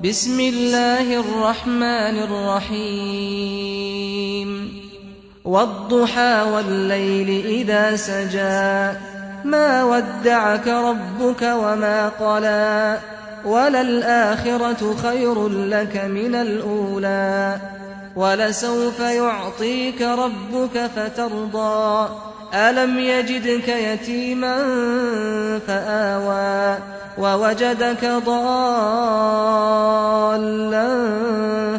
بسم الله الرحمن الرحيم والضحى والليل إذا سجى ما ودعك ربك وما قلى وللآخرة خير لك من الأولى ولسوف يعطيك ربك فترضى ألم يجدك يتيما فآوى ووجدك ضالا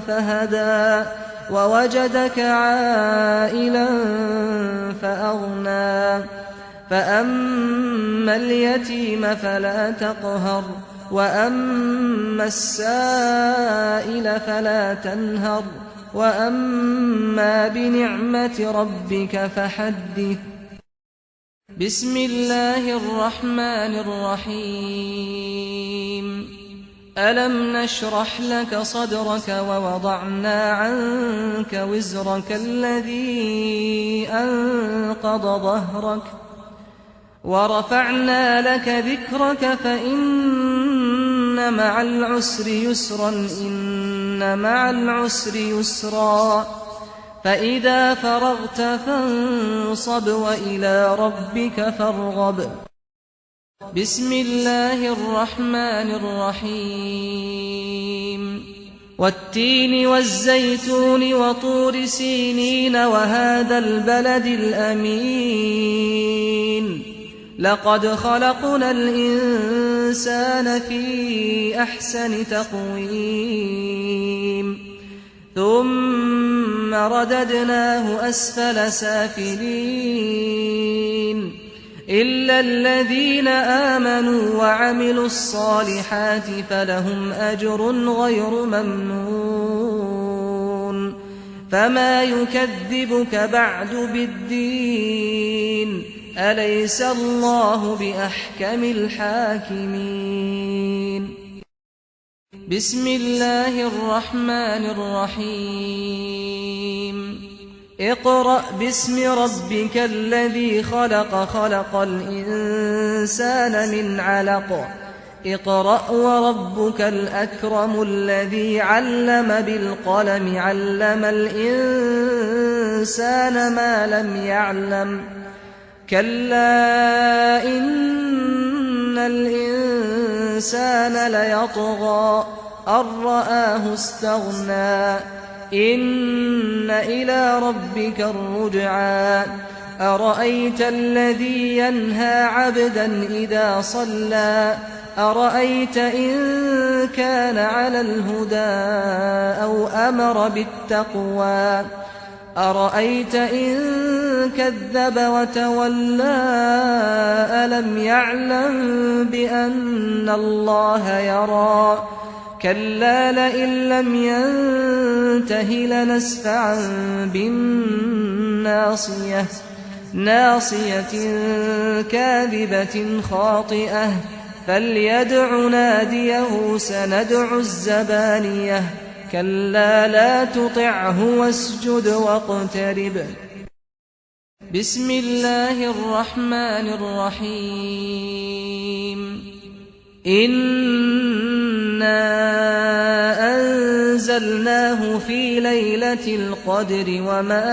فهدى ووجدك عائلا فأغنى فأما اليتيم فلا تقهر وأما السائل فلا تنهر وأما بنعمة ربك فحدث بسم الله الرحمن الرحيم ألم نشرح لك صدرك ووضعنا عنك وزرك الذي أنقض ظهرك ورفعنا لك ذكرك فإن مع العسر يسرا إن مع العسر يسرا فإذا فرغت فانصب وإلى ربك فارغب بسم الله الرحمن الرحيم والتين والزيتون وطور سينين وهذا البلد الأمين لقد خلقنا الإنسان في أحسن تقويم ثم رددناه أسفل سافلين إلا الذين آمنوا وعملوا الصالحات فلهم أجر غير ممنون فما يكذبك بعد بالدين أليس الله بأحكم الحاكمين بسم الله الرحمن الرحيم اقرأ باسم ربك الذي خلق خلق الإنسان من علق اقرأ وربك الأكرم الذي علم بالقلم علم الإنسان ما لم يعلم كلا إن الإنسان ليطغى أن رآه استغنى إن إلى ربك الرجعى أرأيت الذي ينهى عبدا إذا صلى أرأيت إن كان على الهدى أو أمر بالتقوى أرأيت إن كذب وتولى ألم يعلم بأن الله يرى كلا لئن لم ينته لنسفعا بالناصية ناصية كاذبة خاطئة فليدع ناديه سندع الزبانية كلا لا تطعه واسجد واقترب بسم الله الرحمن الرحيم إنا أنزلناه في ليلة القدر وما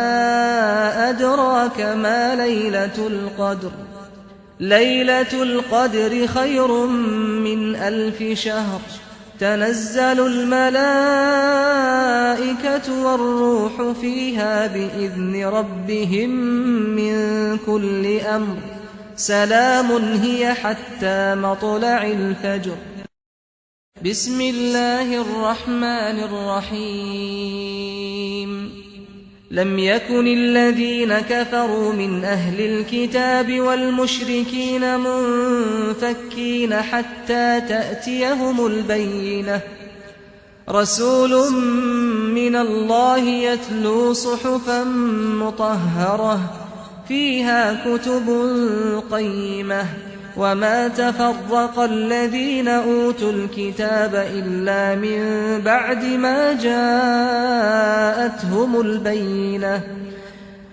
أدراك ما ليلة القدر ليلة القدر خير من 1000 شهر تنزل الملائكة والروح فيها بإذن ربهم من كل أمر سلام هي حتى مطلع الفجر بسم الله الرحمن الرحيم لم يكن الذين كفروا من أهل الكتاب والمشركين منفكين حتى تأتيهم البينة رسول من الله يتلو صحفا مطهرة فيها كتب قيمة وما تفرق الذين أوتوا الكتاب إلا من بعد ما جاءتهم البينة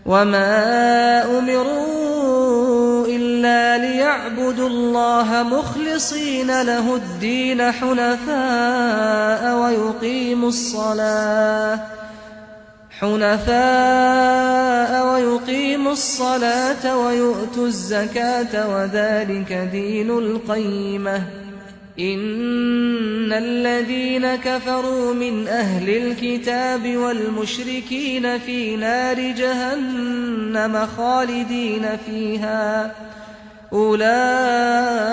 وما أمروا إلا ليعبدوا الله مخلصين له الدين حنفاء ويقيموا الصلاة حنفاء ويقيموا الصلاة ويؤتوا الزكاة وذلك دين القيمة إن الذين كفروا من أهل الكتاب والمشركين في نار جهنم خالدين فيها أولئك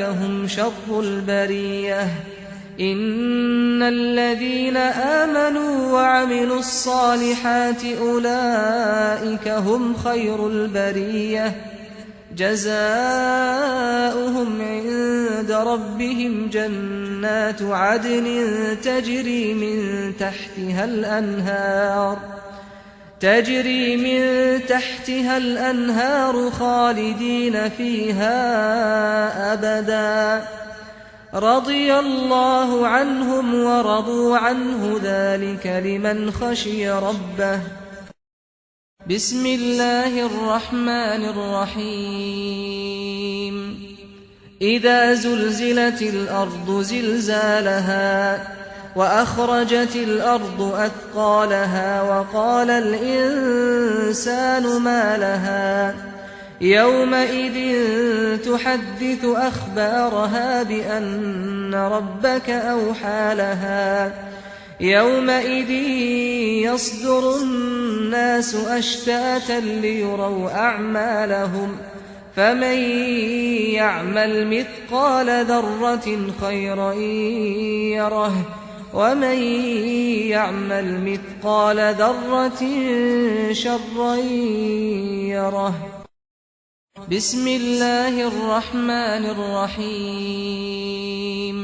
هم شر البرية إن الذين آمنوا وعملوا الصالحات أولئك هم خير البرية جزاؤهم عند ربهم جنات عدن تجري من تحتها الأنهار خالدين فيها أبدا رضي الله عنهم ورضوا عنه ذلك لمن خشي ربه بسم الله الرحمن الرحيم إذا زلزلت الأرض زلزالها وأخرجت الأرض أثقالها وقال الإنسان ما لها يومئذ تحدث أخبارها بأن ربك أوحى لها يومئذ يصدر الناس أشتاتا ليروا أعمالهم فمن يعمل مثقال ذرة خيرا يره ومن يعمل مثقال ذرة شرا يره بسم الله الرحمن الرحيم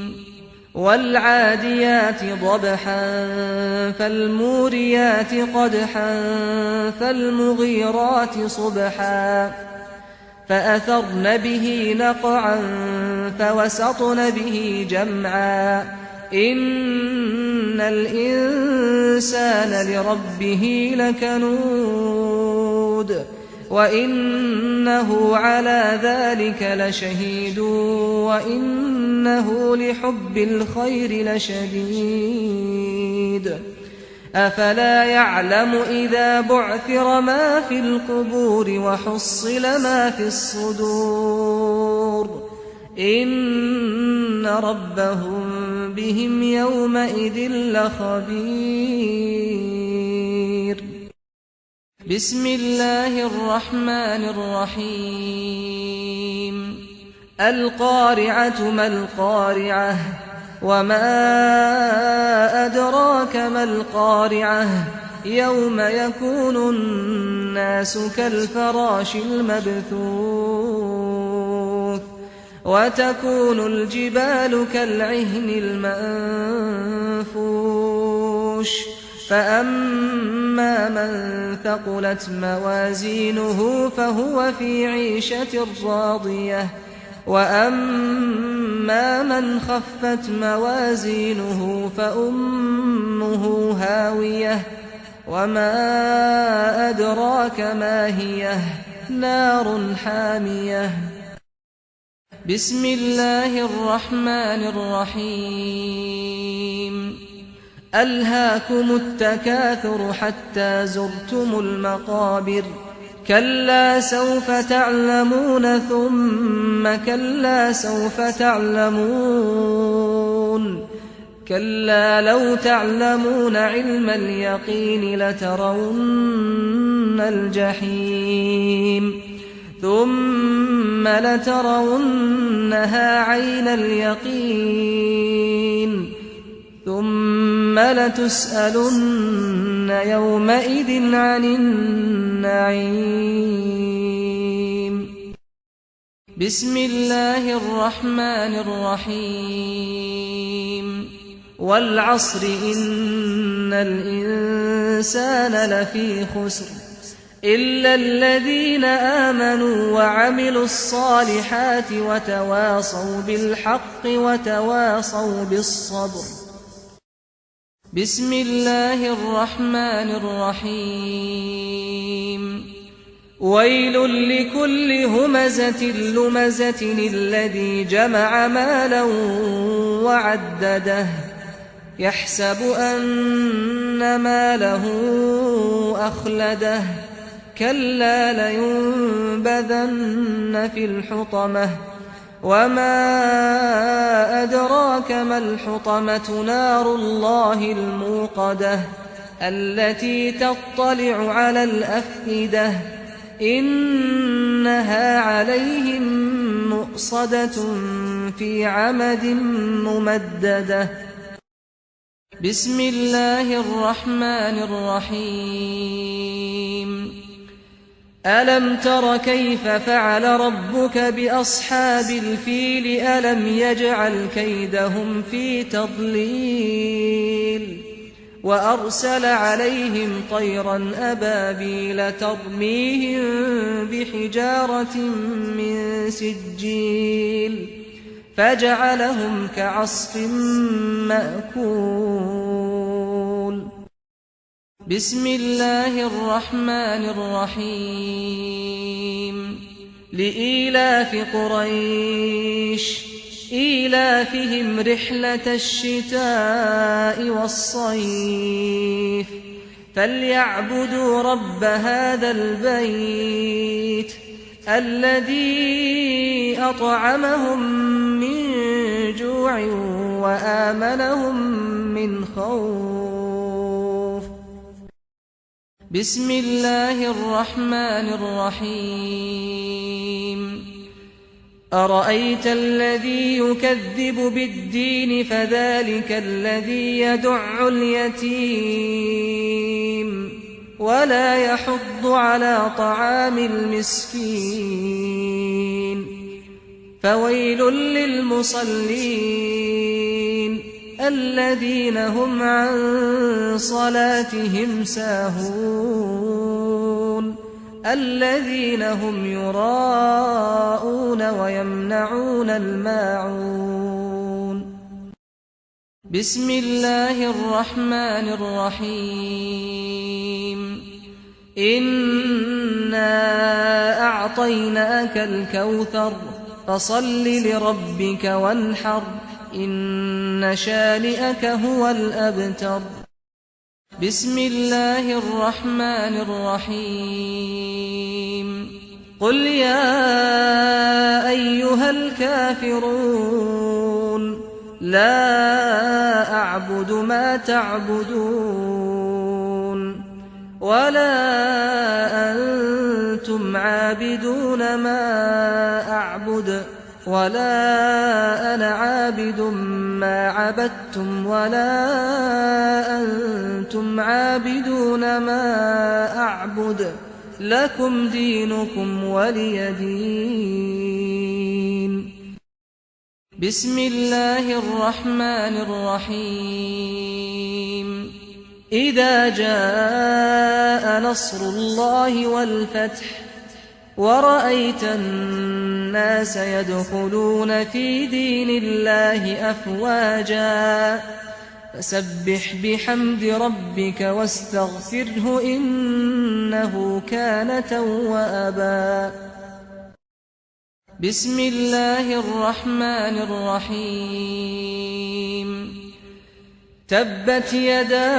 والعاديات ضبحا فالموريات قدحا فالمغيرات صبحا فأثرن به نقعا فوسطن به جمعا إن الإنسان لربه لكنود وإنه على ذلك لشهيد وإنه لحب الخير لشديد أفلا يعلم إذا بعثر ما في القبور وحصل ما في الصدور إن ربهم بهم يومئذ لخبير بسم الله الرحمن الرحيم القارعة ما القارعة وما أدراك ما القارعة يوم يكون الناس كالفراش المبثوث وتكون الجبال كالعهن المنفوش فأما من ثقلت موازينه فهو في عيشة راضية وأما من خفت موازينه فأمه هاوية وما أدراك ما هي نار حامية بسم الله الرحمن الرحيم ألهاكم التكاثر حتى زرتم المقابر كلا سوف تعلمون ثم كلا سوف تعلمون كلا لو تعلمون علم اليقين لترون الجحيم ثم لترونها عين اليقين ثم لتسألن يومئذ عن النعيم بسم الله الرحمن الرحيم والعصر إن الإنسان لفي خسر إلا الذين آمنوا وعملوا الصالحات وتواصوا بالحق وتواصوا بالصبر بسم الله الرحمن الرحيم ويل لكل همزة لمزة الذي جمع مالا وعدده يحسب أن ماله أخلده كلا لينبذن في الحطمة وما أدراك ما الحطمة نار الله الموقدة التي تطلع على الأفئدة إنها عليهم مؤصدة في عمد ممددة. بسم الله الرحمن الرحيم. ألم تر كيف فعل ربك بأصحاب الفيل ألم يجعل كيدهم في تضليل وأرسل عليهم طيرا أبابيل ترميهم بحجارة من سجيل فجعلهم كعصف مأكول. بسم الله الرحمن الرحيم. لإيلاف قريش إيلافهم رحلة الشتاء والصيف فليعبدوا رب هذا البيت الذي أطعمهم من جوع وآمنهم من خوف. بسم الله الرحمن الرحيم. أرأيت الذي يكذب بالدين فذلك الذي يدع اليتيم ولا يحض على طعام المسكين فويل للمصلين الذين هم عن صلاتهم ساهون الذين هم يراءون ويمنعون الماعون. بسم الله الرحمن الرحيم. إنا أعطيناك الكوثر فصل لربك وانحر إن شانئك هو الأبتر. بسم الله الرحمن الرحيم. قل يا أيها الكافرون لا أعبد ما تعبدون ولا أنتم عابدون ما أعبد ولا أنا عابد ما عبدتم ولا أنتم عابدون ما أعبد لكم دينكم ولي دين. بسم الله الرحمن الرحيم. إذا جاء نصر الله والفتح ورأيت الناس يدخلون في دين الله أفواجا فسبح بحمد ربك واستغفره إنه كان توابا. بسم الله الرحمن الرحيم. تبت يدا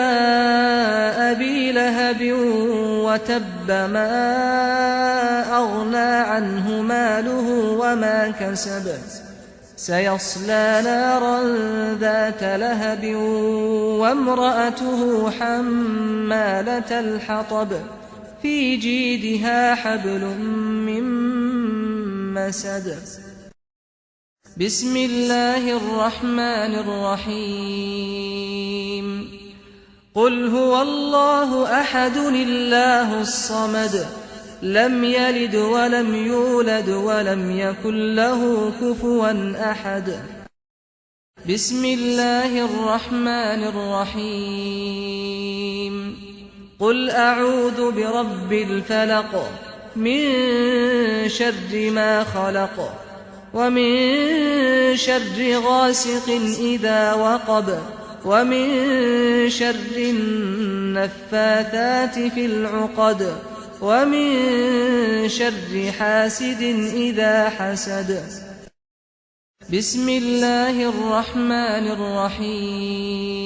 أبي لهب وتب ما أغنى عنه ماله وما كسب سيصلى نارا ذات لهب وامرأته حمالة الحطب في جيدها حبل من مسد. بسم الله الرحمن الرحيم. قل هو الله أحد الله الصمد لم يلد ولم يولد ولم يكن له كفوا أحد. بسم الله الرحمن الرحيم. قل أعوذ برب الفلق من شر ما خلق ومن شر غاسق إذا وقب ومن شر النفاثات في العقد ومن شر حاسد إذا حسد. بسم الله الرحمن الرحيم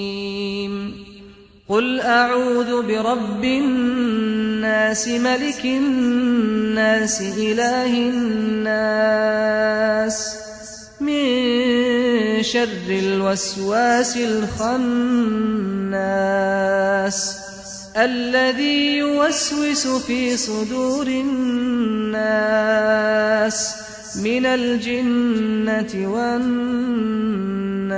قل أعوذ برب الناس ملك الناس إله الناس من شر الوسواس الخناس الذي يوسوس في صدور الناس من الجنة والناس.